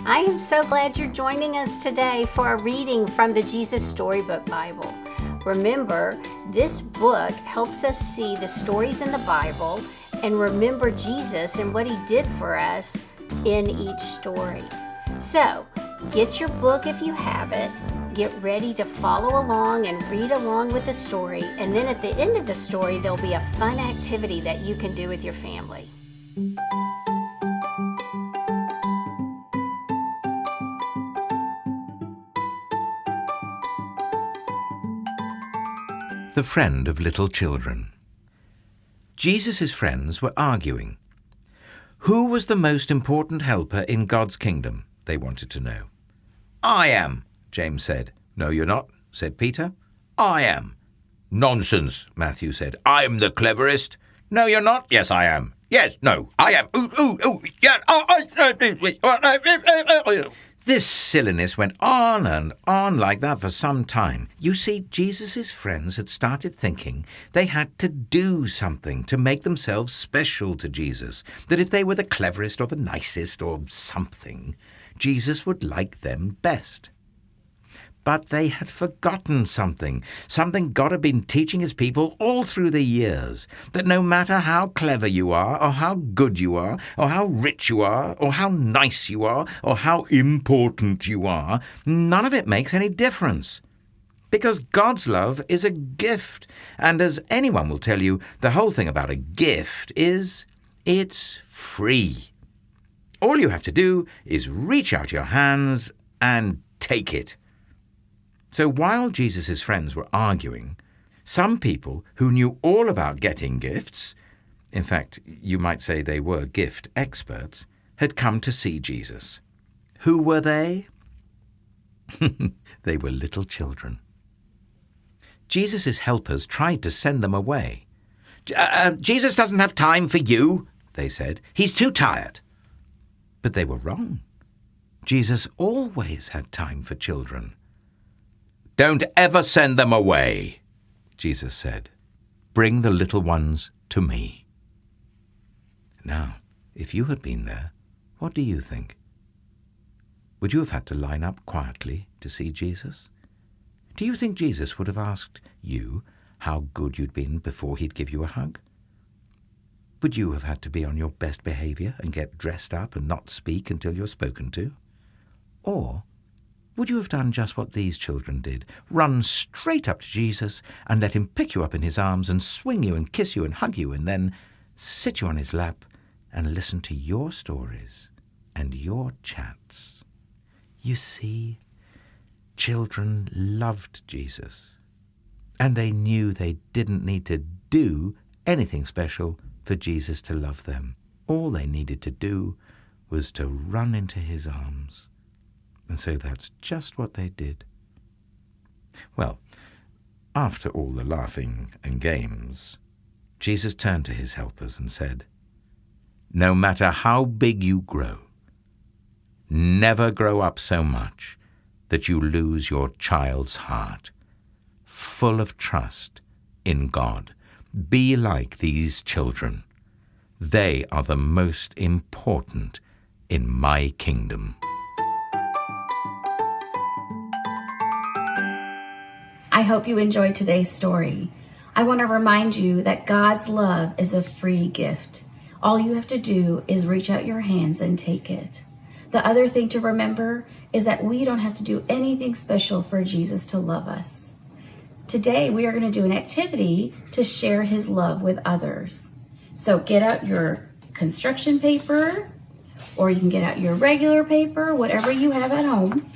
I am so glad you're joining us today for a reading from the Jesus Storybook Bible. Remember, this book helps us see the stories in the Bible and remember Jesus and what he did for us in each story. So, get your book if you have it, get ready to follow along and read along with the story, and then at the end of the story, there'll be a fun activity that you can do with your family. The friend of little children. Jesus' friends were arguing. Who was the most important helper in God's kingdom? They wanted to know. I am, James said. No, you're not, said Peter. I am. Nonsense, Matthew said. I'm the cleverest. No, you're not. Yes, I am. Yes, no, I am. Yeah. This silliness went on and on like that for some time. You see, Jesus' friends had started thinking they had to do something to make themselves special to Jesus, that if they were the cleverest or the nicest or something, Jesus would like them best. But they had forgotten something God had been teaching his people all through the years, that no matter how clever you are, or how good you are, or how rich you are, or how nice you are, or how important you are, none of it makes any difference. Because God's love is a gift, and as anyone will tell you, the whole thing about a gift is it's free. All you have to do is reach out your hands and take it. So while Jesus' friends were arguing, some people who knew all about getting gifts, in fact, you might say they were gift experts, had come to see Jesus. Who were they? They were little children. Jesus' helpers tried to send them away. Jesus doesn't have time for you, they said. He's too tired. But they were wrong. Jesus always had time for children. Don't ever send them away, Jesus said. Bring the little ones to me. Now, if you had been there, what do you think? Would you have had to line up quietly to see Jesus? Do you think Jesus would have asked you how good you'd been before he'd give you a hug? Would you have had to be on your best behavior and get dressed up and not speak until you're spoken to? Or would you have done just what these children did, run straight up to Jesus and let him pick you up in his arms and swing you and kiss you and hug you and then sit you on his lap and listen to your stories and your chats? You see, children loved Jesus, and they knew they didn't need to do anything special for Jesus to love them. All they needed to do was to run into his arms. And so that's just what they did. Well, after all the laughing and games, Jesus turned to his helpers and said, no matter how big you grow, never grow up so much that you lose your child's heart, full of trust in God. Be like these children. They are the most important in my kingdom. I hope you enjoyed today's story. I want to remind you that God's love is a free gift. All you have to do is reach out your hands and take it. The other thing to remember is that we don't have to do anything special for Jesus to love us. Today, we are going to do an activity to share his love with others. So get out your construction paper, or you can get out your regular paper, whatever you have at home,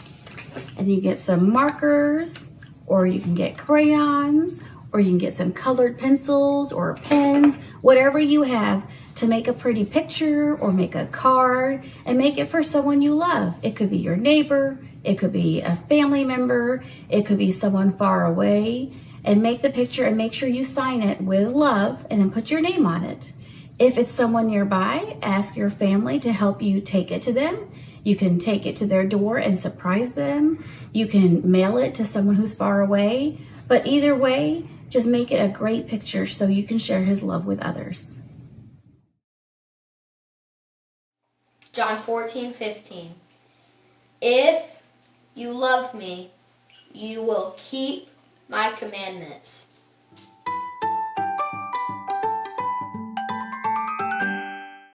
and you get some markers, or you can get crayons, or you can get some colored pencils or pens, whatever you have to make a pretty picture or make a card and make it for someone you love. It could be your neighbor, it could be a family member, it could be someone far away, and make the picture and make sure you sign it with love and then put your name on it. If it's someone nearby, ask your family to help you take it to them. You can take it to their door and surprise them. You can mail it to someone who's far away. But either way, just make it a great picture so you can share his love with others. John 14:15. If you love me, you will keep my commandments.